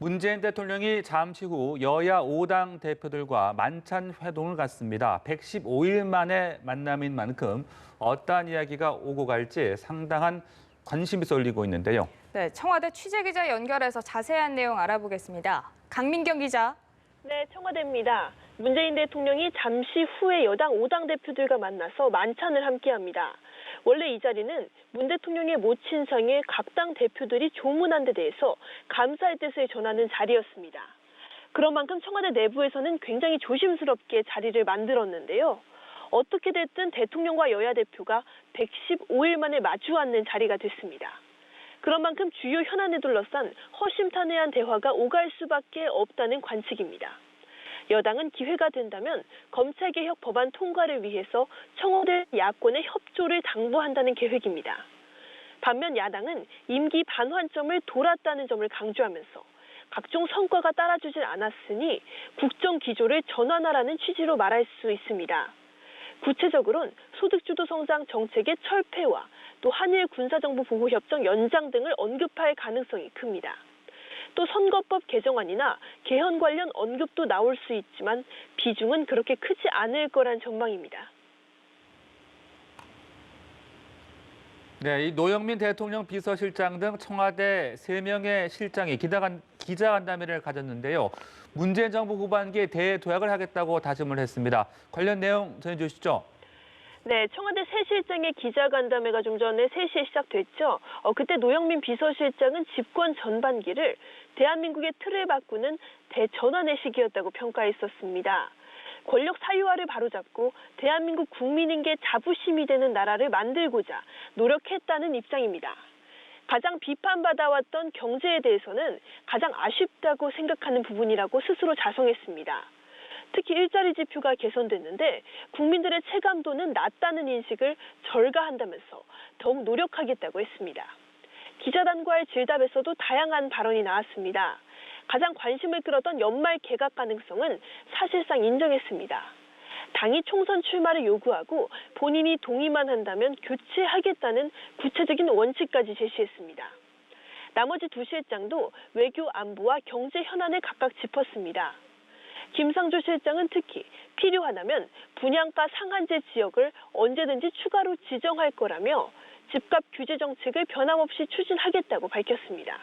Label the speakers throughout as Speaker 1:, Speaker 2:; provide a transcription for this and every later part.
Speaker 1: 문재인 대통령이 잠시 후 여야 5당 대표들과 만찬 회동을 갖습니다. 115일 만에 만남인 만큼 어떠한 이야기가 오고 갈지 상당한 관심이 쏠리고 있는데요.
Speaker 2: 네, 청와대 취재기자 연결해서 자세한 내용 알아보겠습니다. 강민경 기자.
Speaker 3: 네, 청와대입니다. 문재인 대통령이 잠시 후에 여당 5당 대표들과 만나서 만찬을 함께합니다. 원래 이 자리는 문 대통령의 모친상에 각 당 대표들이 조문한 데 대해서 감사의 뜻을 전하는 자리였습니다. 그런 만큼 청와대 내부에서는 굉장히 조심스럽게 자리를 만들었는데요. 어떻게 됐든 대통령과 여야 대표가 115일 만에 마주 앉는 자리가 됐습니다. 그런 만큼 주요 현안에 둘러싼 허심탄회한 대화가 오갈 수밖에 없다는 관측입니다. 여당은 기회가 된다면 검찰개혁 법안 통과를 위해서 청와대 야권의 협조를 당부한다는 계획입니다. 반면 야당은 임기 반환점을 돌았다는 점을 강조하면서 각종 성과가 따라주질 않았으니 국정 기조를 전환하라는 취지로 말할 수 있습니다. 구체적으로는 소득주도 성장 정책의 철폐와 또 한일 군사정보 보호협정 연장 등을 언급할 가능성이 큽니다. 또 선거법 개정안이나 개헌 관련 언급도 나올 수 있지만 비중은 그렇게 크지 않을 거란 전망입니다.
Speaker 1: 네, 이 노영민 대통령 비서실장 등 청와대 3명의 실장이 기자간담회를 가졌는데요. 문재인 정부 후반기에 대도약을 하겠다고 다짐을 했습니다. 관련 내용 전해주시죠.
Speaker 3: 네, 청와대 새 실장의 기자간담회가 좀 전에 3시에 시작됐죠. 그때 노영민 비서실장은 집권 전반기를 대한민국의 틀을 바꾸는 대전환의 시기였다고 평가했었습니다. 권력 사유화를 바로잡고 대한민국 국민인게 자부심이 되는 나라를 만들고자 노력했다는 입장입니다. 가장 비판받아왔던 경제에 대해서는 가장 아쉽다고 생각하는 부분이라고 스스로 자성했습니다. 특히 일자리 지표가 개선됐는데 국민들의 체감도는 낮다는 인식을 절가한다면서 더욱 노력하겠다고 했습니다. 기자단과의 질답에서도 다양한 발언이 나왔습니다. 가장 관심을 끌었던 연말 개각 가능성은 사실상 인정했습니다. 당이 총선 출마를 요구하고 본인이 동의만 한다면 교체하겠다는 구체적인 원칙까지 제시했습니다. 나머지 두 실장도 외교 안보와 경제 현안을 각각 짚었습니다. 김상조 실장은 특히 필요하다면 분양가 상한제 지역을 언제든지 추가로 지정할 거라며 집값 규제 정책을 변함없이 추진하겠다고 밝혔습니다.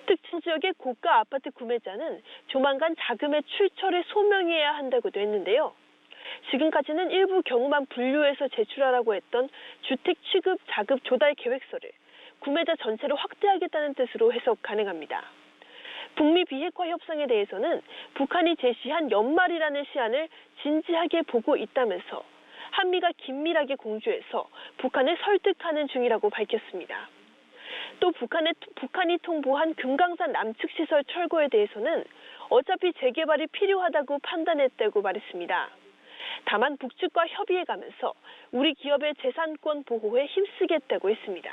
Speaker 3: 특정 지역의 고가 아파트 구매자는 조만간 자금의 출처를 소명해야 한다고도 했는데요. 지금까지는 일부 경우만 분류해서 제출하라고 했던 주택 취급 자금 조달 계획서를 구매자 전체로 확대하겠다는 뜻으로 해석 가능합니다. 북미 비핵화 협상에 대해서는 북한이 제시한 연말이라는 시한을 진지하게 보고 있다면서 한미가 긴밀하게 공조해서 북한을 설득하는 중이라고 밝혔습니다. 또 북한이 통보한 금강산 남측 시설 철거에 대해서는 어차피 재개발이 필요하다고 판단했다고 말했습니다. 다만 북측과 협의해가면서 우리 기업의 재산권 보호에 힘쓰겠다고 했습니다.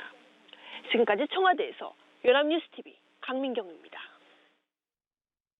Speaker 3: 지금까지 청와대에서 연합뉴스TV 강민경입니다.